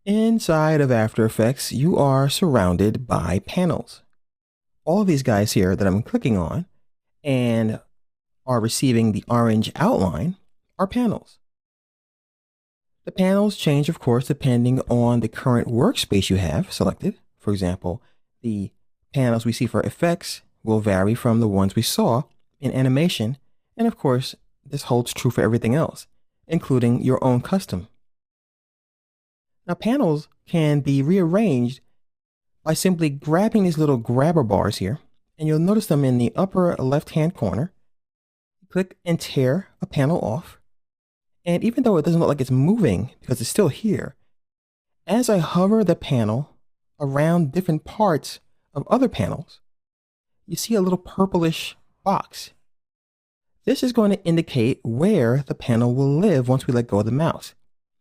Inside of After Effects, you are surrounded by panels. All of these guys here that I'm clicking on and are receiving the orange outline are panels. The panels change, of course, depending on the current workspace you have selected. For example, the panels we see for effects will vary from the ones we saw in animation. And of course, this holds true for everything else, including your own custom. Now, panels can be rearranged by simply grabbing these little grabber bars here, and you'll notice them in the upper left-hand corner. Click and tear a panel off. And even though it doesn't look like it's moving because it's still here, as I hover the panel around different parts of other panels, you see a little purplish box. This is going to indicate where the panel will live once we let go of the mouse.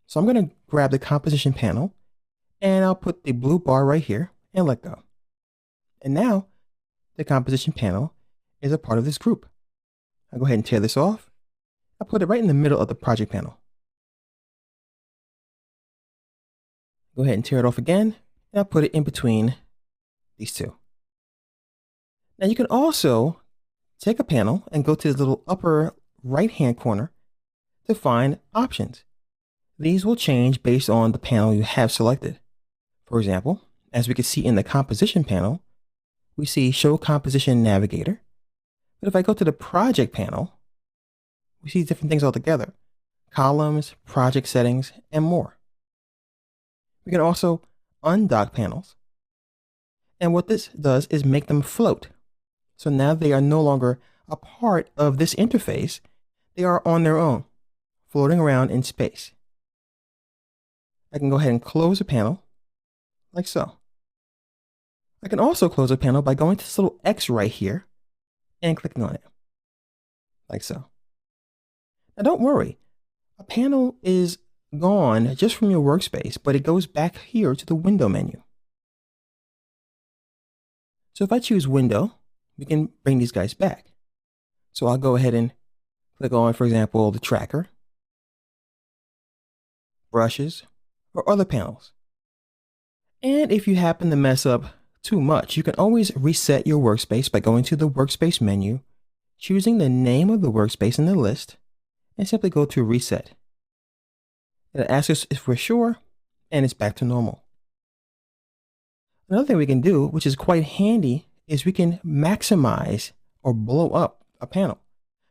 So I'm going to grab the composition panel and I'll put the blue bar right here and let go. And now the composition panel is a part of this group. I'll go ahead and tear this off. I'll put it right in the middle of the project panel. Go ahead and tear it off again, and I'll put it in between these two. Now you can also take a panel and go to the little upper right-hand corner to find options. These will change based on the panel you have selected. For example, as we can see in the composition panel, we see Show Composition Navigator. But if I go to the project panel, we see different things altogether: columns, project settings, and more. We can also undock panels. And what this does is make them float. So now they are no longer a part of this interface. They are on their own, floating around in space. I can go ahead and close a panel like so. I can also close a panel by going to this little X right here and clicking on it like so. Now don't worry, a panel is gone just from your workspace, but it goes back here to the window menu. So if I choose window, we can bring these guys back. So I'll go ahead and click on, for example, the tracker, brushes, or other panels. And if you happen to mess up too much, you can always reset your workspace by going to the workspace menu, choosing the name of the workspace in the list, and simply go to reset. It'll ask us if we're sure, and it's back to normal. Another thing we can do, which is quite handy, is we can maximize or blow up a panel.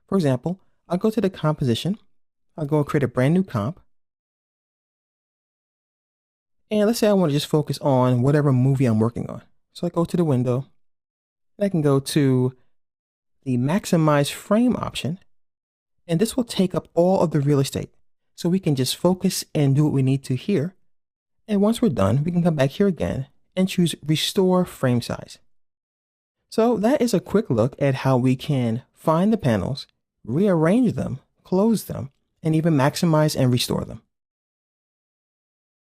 For example, I'll go to the composition, I'll go and create a brand new comp. And let's say I want to just focus on whatever movie I'm working on. So I go to the window, and I can go to the maximize frame option, and this will take up all of the real estate. So we can just focus and do what we need to here. And once we're done, we can come back here again and choose restore frame size. So that is a quick look at how we can find the panels, rearrange them, close them, and even maximize and restore them.